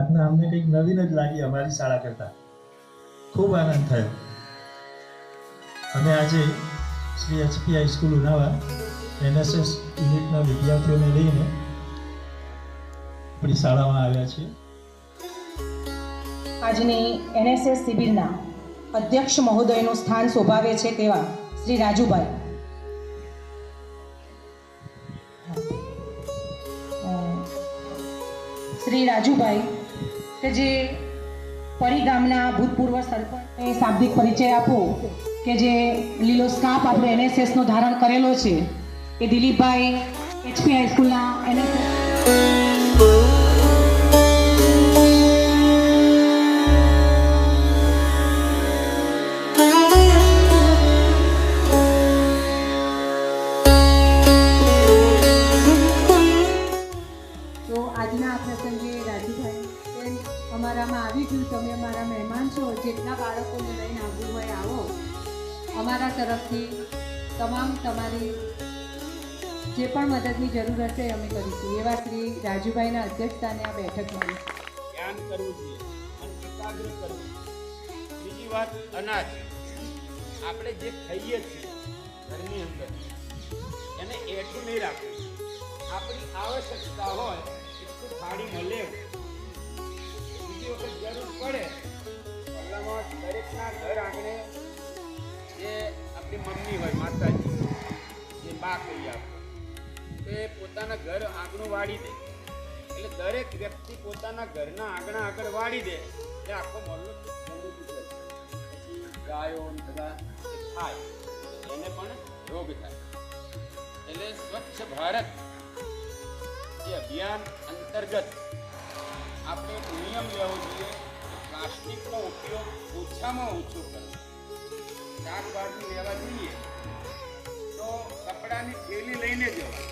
પ્રાર્થના અમને કંઈક નવીન જ લાગી અમારી શાળા કરતાં. ખૂબ આનંદ થયો. અમે આજે Shri HP high school Unava NSS યુનિટના વિદ્યાર્થીઓને લઈને આપણી શાળામાં આવ્યા છીએ. આજની NSS શિબિરના અધ્યક્ષ મહોદયનું સ્થાન શોભાવે છે તેવા શ્રી રાજુભાઈ. શ્રી રાજુભાઈ કે જે પરી ગામના ભૂતપૂર્વ સરપંચને શાબ્દિક પરિચય આપો કે જે લીલો સ્કાર્ફ આપણે NSSનો ધારણ કરેલો છે એ દિલીપભાઈ એચપી હાઈસ્કૂલના NSS અમારામાં આવી ગયું. તમે અમારા મહેમાન છો. જેટલા બાળકોને લઈને આવવું હોય આવો. અમારા તરફથી તમામ તમારી જે પણ મદદની જરૂર હશે અમે કરીશું. એવા શ્રી રાજુભાઈના અધ્યક્ષસ્થાને આ બેઠક મળી. ધ્યાન કરવું જોઈએ અને એકાગ્ર કરવું. બીજી વાત, અનાજ આપણે જે ખાઈએ છીએ ઘરની અંદર એને એઠું નહીં રાખવું. આપણી આવશ્યકતા હોય એટલું થાળી મળે. વખત જરૂર પડે પહેલામાં દરેકના ઘર આંગણે જે આપણી મમ્મી હોય, માતાજી, જે બા કહીએ આપણે, તે પોતાના ઘર આંગણું વાળી દે. એટલે દરેક વ્યક્તિ પોતાના ઘરના આંગણા આગળ વાળી દે એટલે આખો મહોલ્લો ગાયો બધા ખાય એને પણ રોગ થાય. એટલે સ્વચ્છ ભારત એ અભિયાન અંતર્ગત આપણે નિયમ લેવો જોઈએ કે પ્લાસ્ટિકનો ઉપયોગ ઓછામાં ઓછો કરવો. શાકભાજી લેવા જઈએ તો કપડાની થેલી લઈને જવા.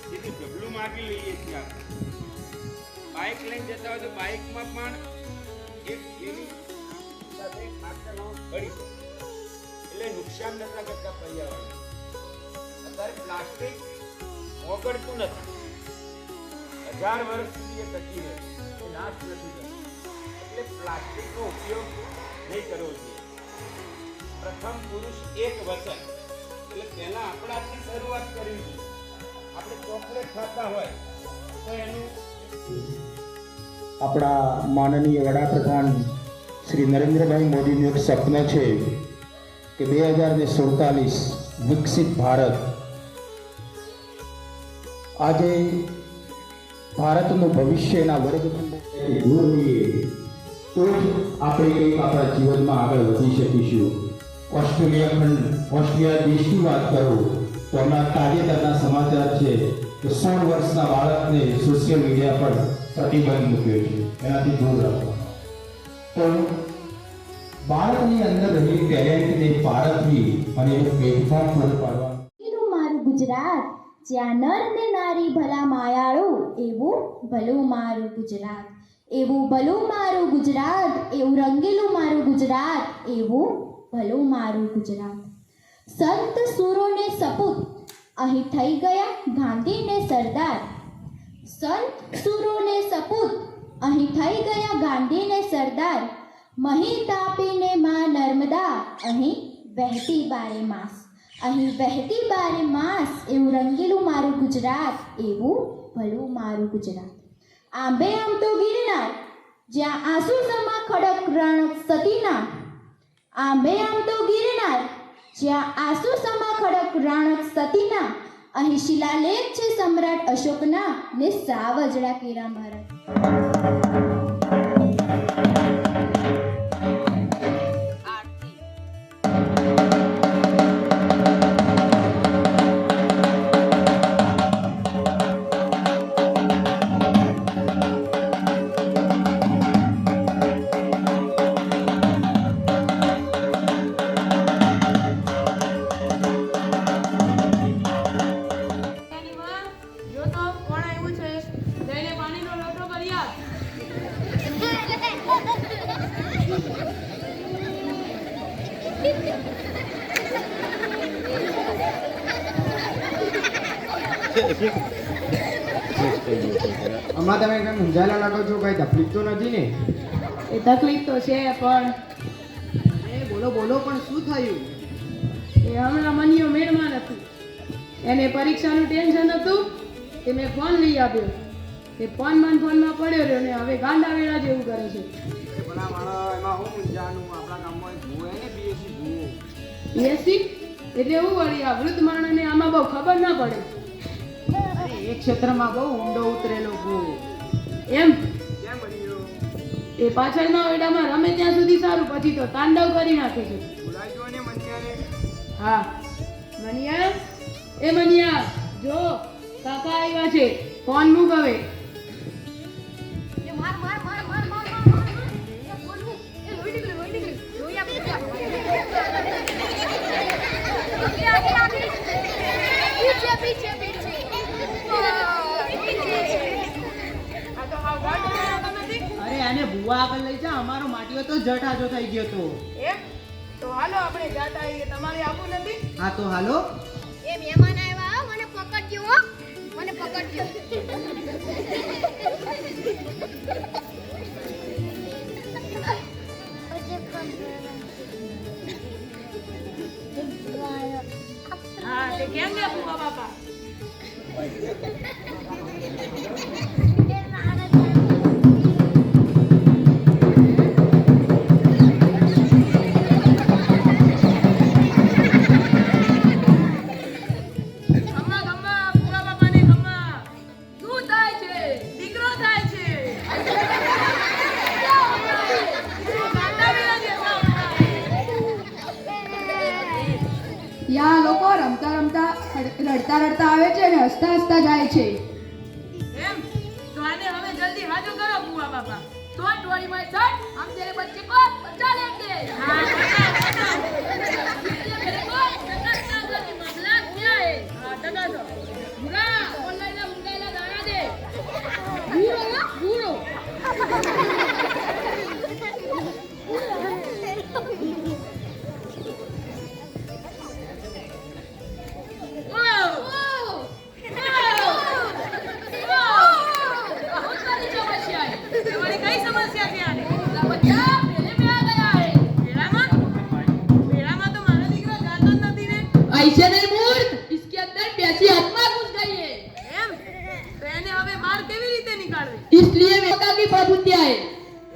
સીધું ઢગલું માગી લઈએ છીએ આપણે. બાઇક લઈને જતા હોય તો બાઇકમાં પણ એક થેલી સાથે ખાતરનો ભરી દે એટલે નુકસાન નતા કરતા પર્યાવરણ. અત્યારે પ્લાસ્ટિક ઓગળતું નથી. 1000 વર્ષ સુધી એ ટકી રહે, એ નાશ નથી થતો. એટલે પ્લાસ્ટિકનો ઉપયોગ નહીં કરવો જોઈએ. પ્રથમ પુરુષ એક વચન, એટલે પહેલા આપણાથી શરૂઆત કરવી જોઈએ. આપણે ચોકલેટ ખાતા હોય તો એનું આપણા માનનીય વડાપ્રધાન શ્રી નરેન્દ્રભાઈ મોદીનું એક સપનું છે કે 2047 વિકસિત ભારત. આજે ભારતનું ભવિષ્યના વર્ગખંડથી દૂર રહીએ તો જ આપણે કંઈક આપણા જીવનમાં આગળ વધી શકીશું. ઓસ્ટ્રેલિયા દેશની વાત કરું તો હમણાં તાજેતરના સમાચાર છે કે 16 વર્ષના બાળકને સોશિયલ મીડિયા પર પ્રતિબંધ મૂક્યો છે, એનાથી દૂર રાખવાનો. પણ બાળકની અંદર રહેલી ટેલેન્ટને પારખવી અને એનું પ્લેટફોર્મ પૂરું પાડવાનું. મારું ગુજરાત જ્યાં નર ને નારી ભલા માયાળું, એવું ભલું મારું ગુજરાત, એવું ભલું મારું ગુજરાત, એવું રંગીલું મારું ગુજરાત, એવું ભલું મારું ગુજરાત. સંત સુરોને સપૂત અહીં થઈ ગયા ગાંધીને સરદાર. સંત સુરોને સપૂત અહીં થઈ ગયા ગાંધીને સરદાર. મહી તાપીને માં નર્મદા અહીં વહેતી બારે માસ, અહીં વહેતી બારે માસ, એવું રંગીલું મારું ગુજરાત, એવું ભલું મારું ગુજરાત. આંબે આમ તો ગિરનાર જ્યાં આંસુ સમા ખડક રણ સતીના. આંબે આમ તો ગિરનાર જ્યાં આંસુ સમા ખડક રણ સતીના. અહીં શિલાલેખ છે સમ્રાટ અશોકના ને સાવજડા કેરા મહારાજ. અમારા હમણાં તમે કંઈ મૂંઝાયેલા લાગો છો, કંઈ તકલીફ તો નથી ને? એ તકલીફ તો છે પણ એ બોલો બોલો, પણ શું થયું? એ હમણાં મનીયો મેળમાં નથી. એને પરીક્ષાનું ટેન્શન હતું તે મેં ફોન લઈ આપ્યો. તે ફોનમાં પડ્યો રહ્યો ને હવે ગાંડા વેળા જેવું કરે છે. ભલા માણસ, એમાં હું મૂંઝાનું? આપણા ગામમાં એક ભૂવો હે ને, બીએસસી ભૂવો. બીએસસી એટલે એવું વળી આ વૃદ્ધ માણસને આમાં બહુ ખબર ના પડે અરે એ ક્ષેત્રમાં બહુ ઊંડો ઉતરેલો ભૂવો. એમ. કેમ બન્યો? એ પાછળના ઓરડામાં રમે ત્યાં સુધી સારું, પછી તો તાંડવ કરી નાખે છે. બોલાઈ ગયો ને મનિયાને? હા મનિયા, એ મનિયા જો કાકા આવ્યા છે, ફોન મૂક હવે. અરે આને ભૂવા આગળ લઈ જા, અમારો માટીઓ તો જટાજો થઈ ગયો તો. એમ તો હાલો આપણે જાતા આવીએ. તમારે આવવું નથી? હા તો હાલો. એ મહેમાન આવ્યા, મને પકડજો હો, મને પકડજો. હા તે કેમ ગયા ભૂવા બાપા? યા લોકો રમતા રમતા રડતા રડતા આવે છે અને હસતા હસતા જાય છે. એમ તો આને હવે જલ્દી હાજો કરો ભૂવા બાપા. તો ટોળી માં ચડ, હમ તેરે બચ્ચે કો બચા લેંગે. હા मेरे को टका की मामला क्या है? हां टका दो बुरा ऑनलाइन ला मुंगाला दाना दे. बुरो ना बुरो. ऐसे नहीं मूर्ख, इसके अंदर प्यासी आत्मा घुस गई है. एम तो એને હવે બહાર કેવી રીતે निकालवे? इसलिए वेदा की प्रभुत्या है.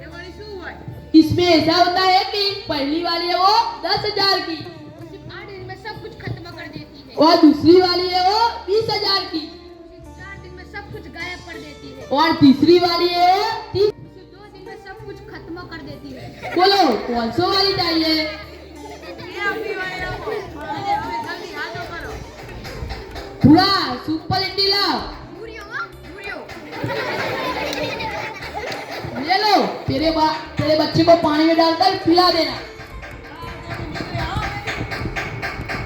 ये वाली શું હોય? इसमें ऐसा होता है कि पहली वाली है वो 10,000 की, 8 दिन में सब कुछ खत्म कर देती है, और दूसरी वाली है वो 20,000 की, 4 दिन में सब कुछ गायब कर देती है, और तीसरी वाली है 30. 2 दिन में सब कुछ खत्म कर देती है. बोलो कौन सी वाली चाहिए? थोड़ा सुपर लिट्टी लाओ. पूरियो हाँ, पूरियो. ले लो, तेरे बच्चे को पानी में डालकर पिला देना.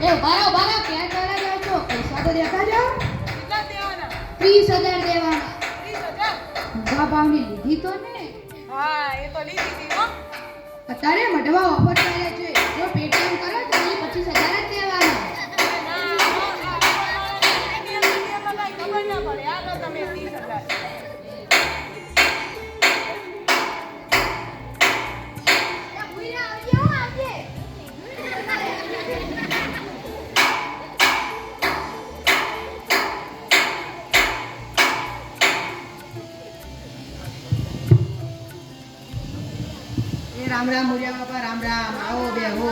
એ બારો બારો ક્યાં ચાલ્યા જાઓ છો? પૈસા તો દેખા જાઓ. 30,000 દેવાના. ભૂવા ભાવની લીધી તો ને? અત્યારે મઢવા ઓફર ચાલે છે. જો પેટીએમ કરો તો એ 25,000 જ દેવાના. पूरिया आगे हो आगे. એ રામ રામ મુરિયા બાપા, રામ રામ. આવો બેહો.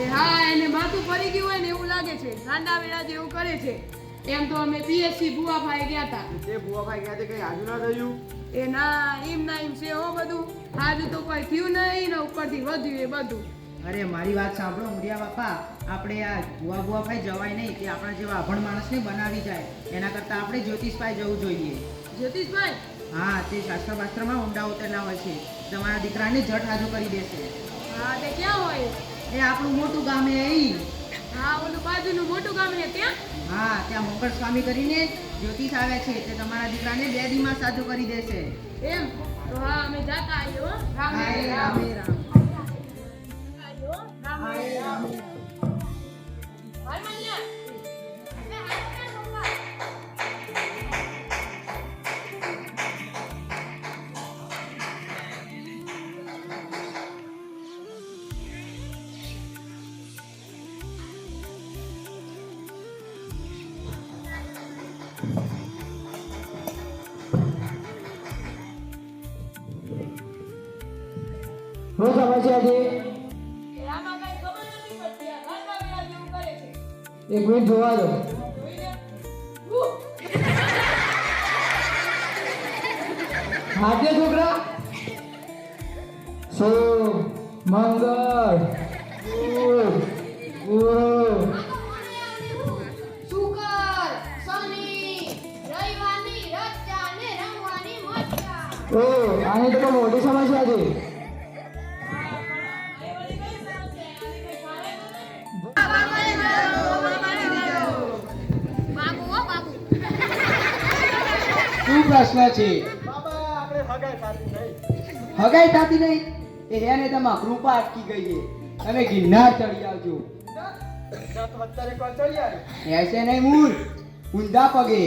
એ હા, એને માથું ફરી ગયું હોય ને એવું લાગે છે, ગાંડા વેળા જેવું કરે છે. એમ તો અમે પીએસસી ભુવાભાઈ ગયા હતા. તે ભૂવાભાઈ ગયા તે કઈ હાજુ ના થયું? એ ના એમ છે હો બધું. આજુ તો કોઈ થયું નહીં ને ઉપરથી વધ્યું એ બધું. અરે મારી વાત સાંભળો મુરિયા બાપા, આપણે આ ભૂવાભાઈ જવાય નહીં. તે આપણા જેવા અભણ માણસને બનાવી જાય. એના કરતાં આપણે જ્યોતિષભાઈ જવું જોઈએ. જ્યોતિષભાઈ? હા, તે શાસ્ત્ર બાસ્ત્રમાં ઊંડા ઉતરેલા હોય છે. તમારા દીકરાને જટ હાજુ કરી દેશે. હા તે ક્યાં હોય? એ આપણું મોટું ગામ એ અહીં. હા ઓલું બાજુનું મોટું ગામ છે ત્યાં? હા, ત્યાં મંગળ સ્વામી કરીને જ્યોતિષ આવે છે. તે તમારા દીકરાને 2 દીમાં સાજુ કરી દેશે. એમ તો હા અમે જાતા આવીએ હો. રામે રામે રામ. આવીએ હો. રામે રામ. હાલ મન્યા. શું સમસ્યા છે? એક મિનિટ જોવા દો. હાથે છોકરા સોમ મંગળ બુધ ગુરુ શુક્ર શનિ રવિવારની રજા ને રમવાની મજા. ઓ આની તો મોટી સમસ્યા છે. બાબુ હો બાબુ. શું પ્રશ્ન છે? હગાઈ થતી નહીં એ એને તમા કૃપા અટકી ગઈ છે. તમે ગિરનાર ચડી આવજો. એસે નહીં મૂળ ઊંધા પગે.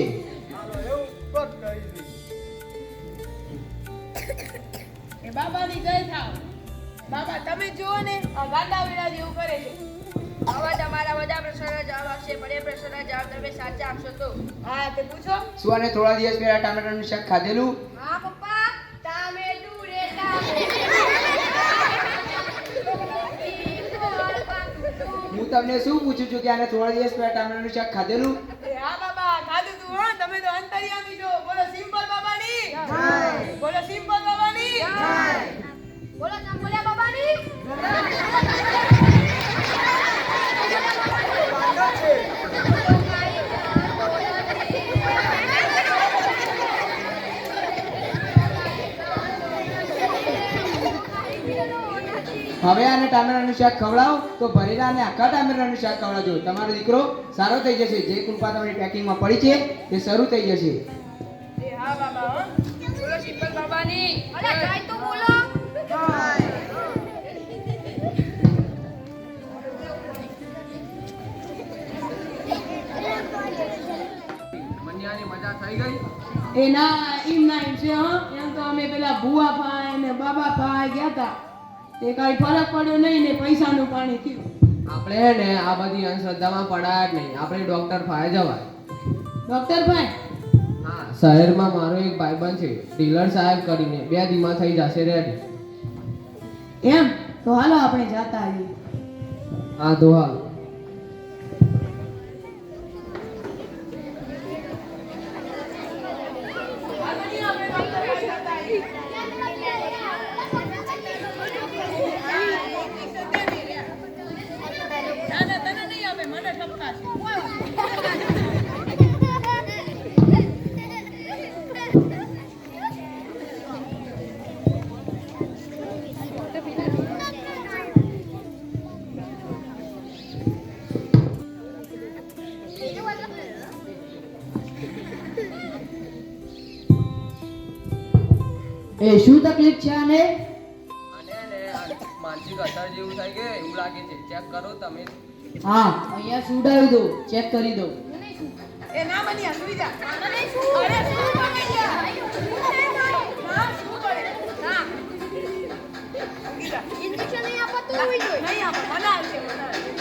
એ બાબાની જય થાવ. બાબા તમે જુઓ ને આ ગાંડા વેડા જેવું કરે છે. આવા તમારા બધા પ્રશ્નોના જવાબ આપશે પણ એ પ્રશ્નના જવાબ તમે સાચા આપશો તો. હા તે પૂછો. શું આને થોડા દિવસ પહેલા ટામેટાનું શાક ખાધેલું? હા પપ્પા ટામેટું રે હું તમને શું પૂછું છું કે આને થોડા દિવસ પહેલા ટામેટાનું શાક ખાધેલું? એ હા બાબા ખાધું તું હો. તમે તો અંતર્યામી છો. બોલો સિમ્પલ બાબાની જય. બોલો સિમ્પલ બાબાની જય. બોલો ચંપલિયા બાબાની હવે આને ટામેટાનું શાક ખવડાવો તો ભરેલા અને આખા ટામેટાનું શાક ખવડાવજો. તમારો દીકરો સારો થઈ જશે. જે કૃપા તમારી પેકિંગમાં પડી છે તે શરૂ થઈ જશે. એ હા બાબા હો. બોલો સિમ્પલ બાબાની અરે જય તો બોલો. મનિયાની મજા થઈ ગઈ? એ ના એમ ના એમ છે હો. એમ તો અમે પેલા ભુવા ભાઈ ને બાબા ભાઈ ગયા હતા તે કઈ ફરક પડ્યો નહીં ને પૈસાનું પાણી થયું. આપણે ને આ બધી અંધશ્રદ્ધામાં પડાય જ નહીં. આપણે ડોક્ટર પાસે જવાય. ડોક્ટર ભાઈ હા, શહેરમાં મારો એક ભાઈબંધ છે ડીલર સાહેબ કરીને. 2 દીમાં થઈ જશે રેડી. એમ તો હાલો આપણે જાતા આવીએ. હા તો હાલ. એ શું તકલીફ છે આને? માનસિક અસર જેવું થઈ ગયું એવું લાગે છે. ચેક કરો તમે. હા, અહીંયા સુડાવી દો, ચેક કરી દો. એ ના બની આ સુઈ જા. અરે શું અરે શું બની ગયા? હા શું કરે? હા ઉગી જા. ઇન્જેક્શન નહીં આપો તો હોઈ જોઈએ. નહીં આપો મના આવશે મના આવશે.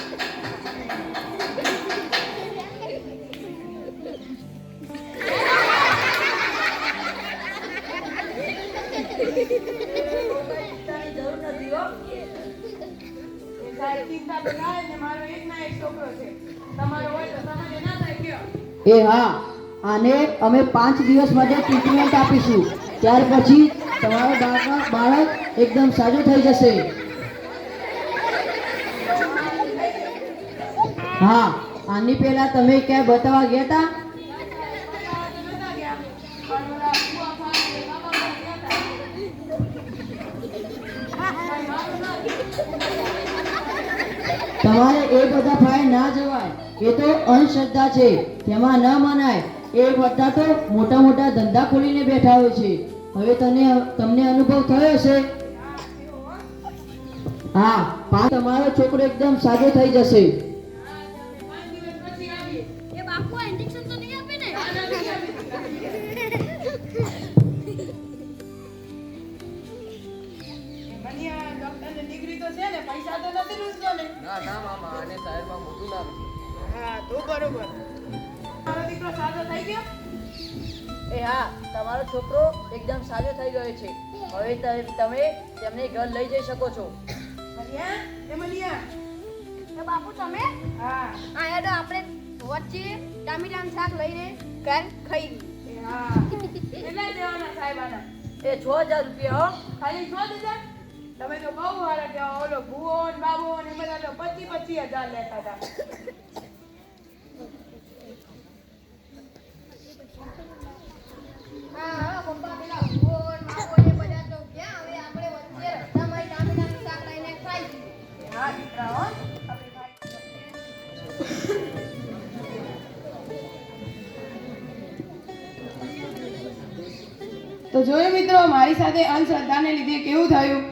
જરૂર નથી હો. એ સાહેબ ચિંતા તો ના ને મારો એક ના એક છોકરો છે. તમારો હોય તો તમારે ના થાય કયો. એ હા, આને અમે 5 દિવસ માટે ટ્રીટમેન્ટ આપીશું. ત્યાર પછી તમારો બાળક એકદમ સાજો થઈ જશે. હા, આની પહેલા તમે ક્યાંય બતાવવા ગયા હતા? તમારે એ બધા ભાઈ ના જવાય. એ તો અંધશ્રદ્ધા છે, તેમાં ન મનાય. એ બધા તો મોટા મોટા ધંધા ખોલીને બેઠા હોય છે. હવે તમને અનુભવ થયો હશે. હા, તમારો છોકરો એકદમ સાજો થઈ જશે. એ બાપુ ઇન્જેક્શન તો નહીં આપે ને. ડોક્ટરની ડિગ્રી તો છે ને, પૈસા તો નથી લૂંટતો ને. ના ના મામા, આને શહેરમાં મોટું નામ છે. હા તો બરોબર. મારો દીકરો સાજો થઈ ગયો? એ હા, તમારો છોકરો એકદમ સાજો થઈ ગયો છે. હવે તમે તેમને ઘર લઈ જઈ શકો છો. તો બાપુ તમે હા આ યાર આપણે વચ્ચે ટામેટાનું શાક લઈને ઘર ખાઈ હા કેટલા દેવાના સાહેબ આના? એ 6000 રૂપિયા હો. ખાલી 6000? તમે તો બહુ સારા કહેવા. ઓલો ભૂવો ને બાબો ને એ બધા તો 25,000 લેતા હતા. હા પપ્પા પેલા ગોળ માવો ને બધા તો ક્યાં હવે આપણે વચ્ચે રસ્તામાં ટામેટાનું શાક લઈને ખાઈ લઈએ. હા દીકરા હો આપણે ખાઈ. તો જોયું મિત્રો, મારી સાથે અંધશ્રદ્ધાને લીધે કેવું થયું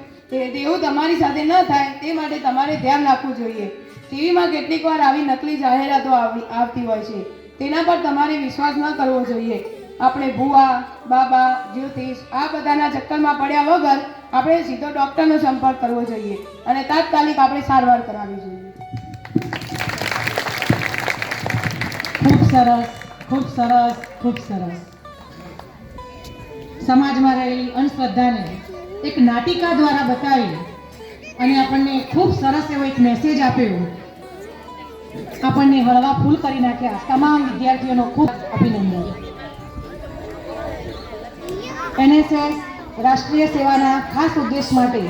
તેવું તમારી સાથે ન થાય તે માટે તમારે ધ્યાન રાખવું જોઈએ. ટીવીમાં કેટલીક વાર આવી નકલી જાહેરાતો આવતી હોય છે, તેના પર તમારે વિશ્વાસ ન કરવો જોઈએ. આપણે ભૂવા, બાબા, જ્યોતિષ આ બધાના ચક્કરમાં પડ્યા વગર આપણે સીધો ડૉક્ટરનો સંપર્ક કરવો જોઈએ અને તાત્કાલિક આપણે સારવાર કરાવવી જોઈએ. ખૂબ સરસ, ખૂબ સરસ, ખૂબ સરસ. સમાજમાં રહેલી અંધશ્રદ્ધાને એક નાટિકા દ્વારા બતાવી અને આપણને ખૂબ સરસ એવો એક મેસેજ આપ્યો. આપણને હળવા ફૂલ કરી નાખ્યા. તમામ વિદ્યાર્થીઓનો ખૂબ અભિનંદન. NSS રાષ્ટ્રીય સેવાના ખાસ ઉદ્દેશ માટે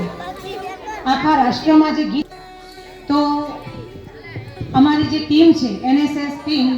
આખા રાષ્ટ્રમાં જે ગીત, તો અમારી જે ટીમ છે NSS ટીમ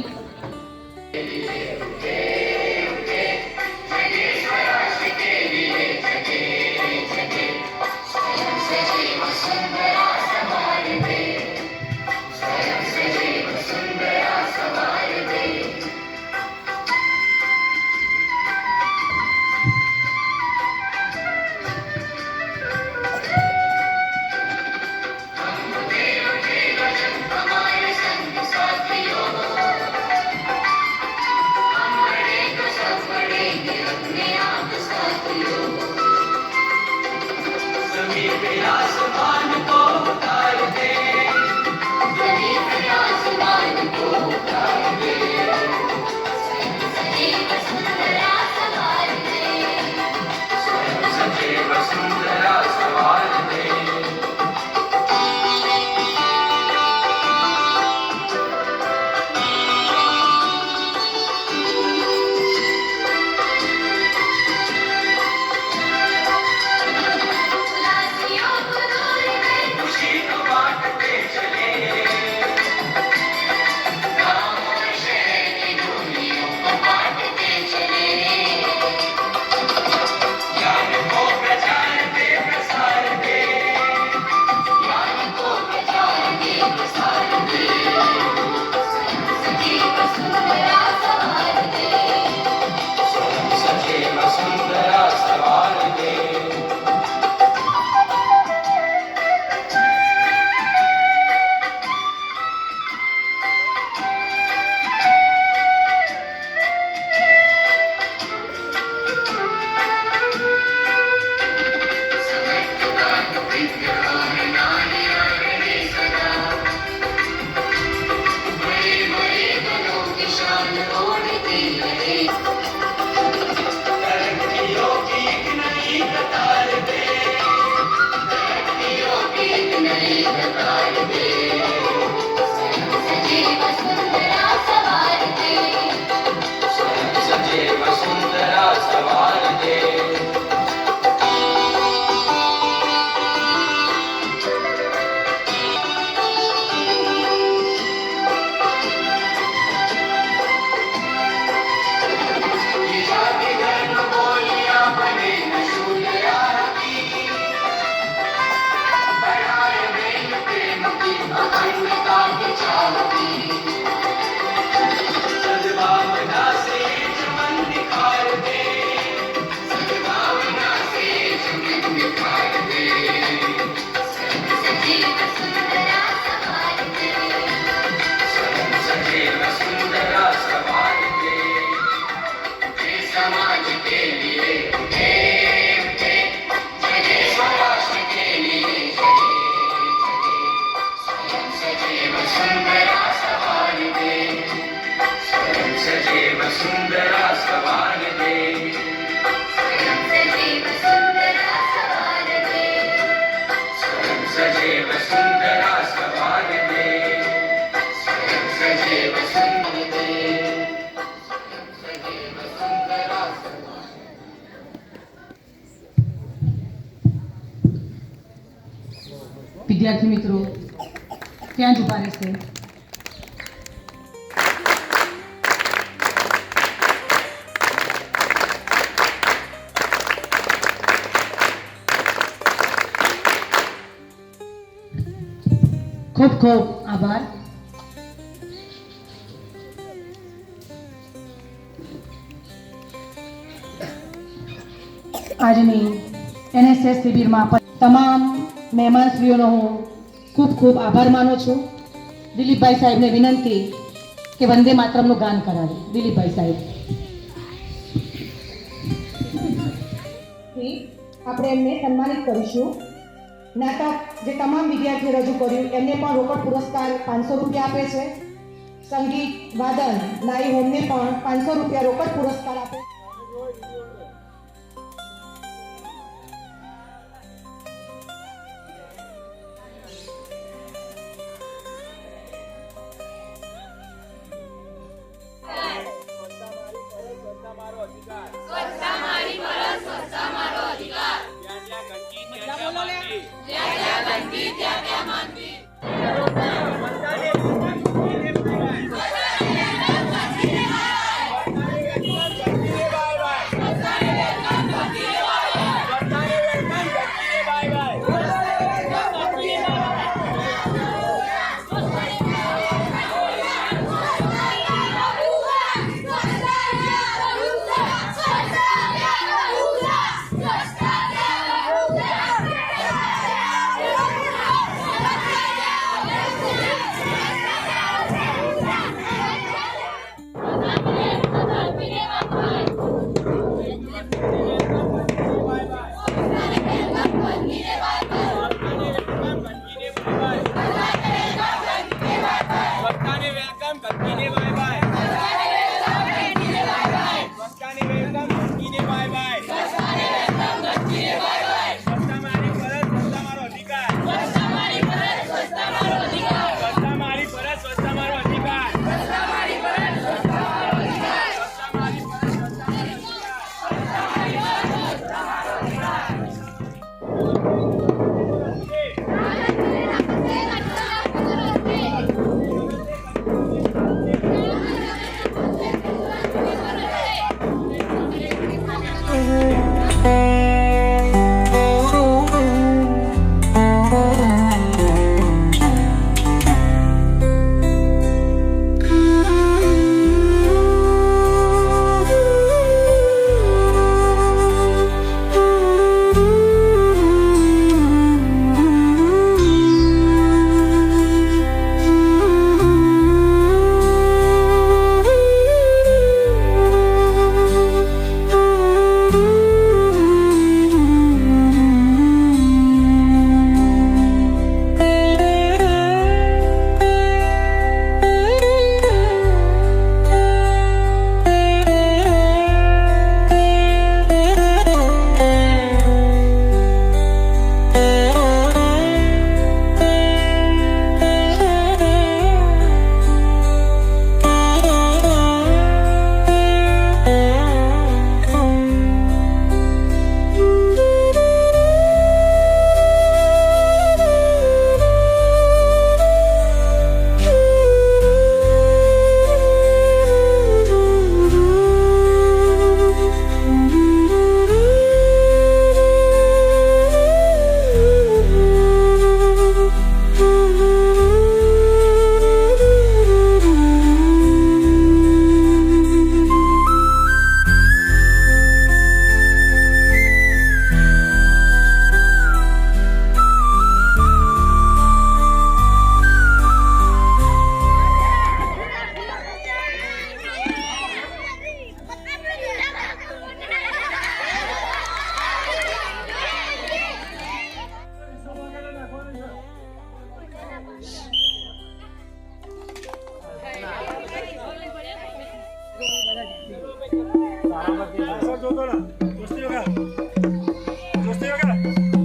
सुंदरा सवार दे, सजीव सुंदरा વિદ્યાર્થી મિત્રો ત્યાં જ ઉભા રહેશે. ખૂબ ખૂબ આભાર. આજની NSS શિબિરમાં તમામ મહેમાનશ્રીઓનો હું ખૂબ ખૂબ આભાર માનું છું. દિલીપભાઈ સાહેબને વિનંતી કે વંદે માતરમનું ગાન કરાવે. દિલીપભાઈ સાહેબ, આપણે એમને સન્માનિત કરીશું. નાટક જે તમામ વિદ્યાર્થીઓ રજૂ કર્યું એમને પણ રોકડ પુરસ્કાર 500 રૂપિયા આપે છે. સંગીત વાદન નાઈ હોમને પણ 500 રૂપિયા રોકડ પુરસ્કાર આપે.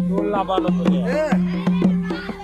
Doon laban na to.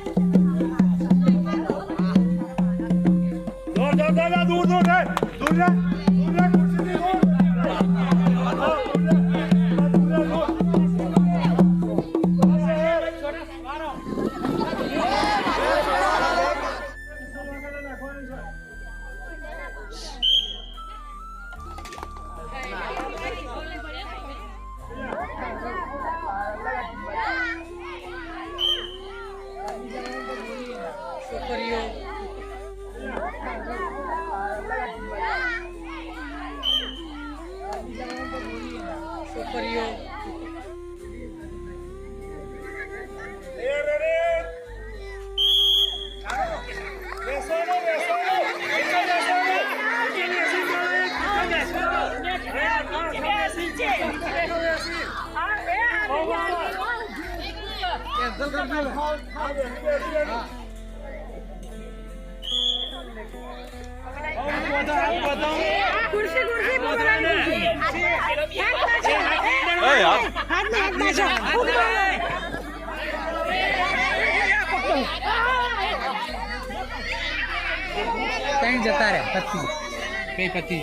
જતા રહ્યા 25 કઈ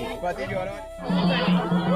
25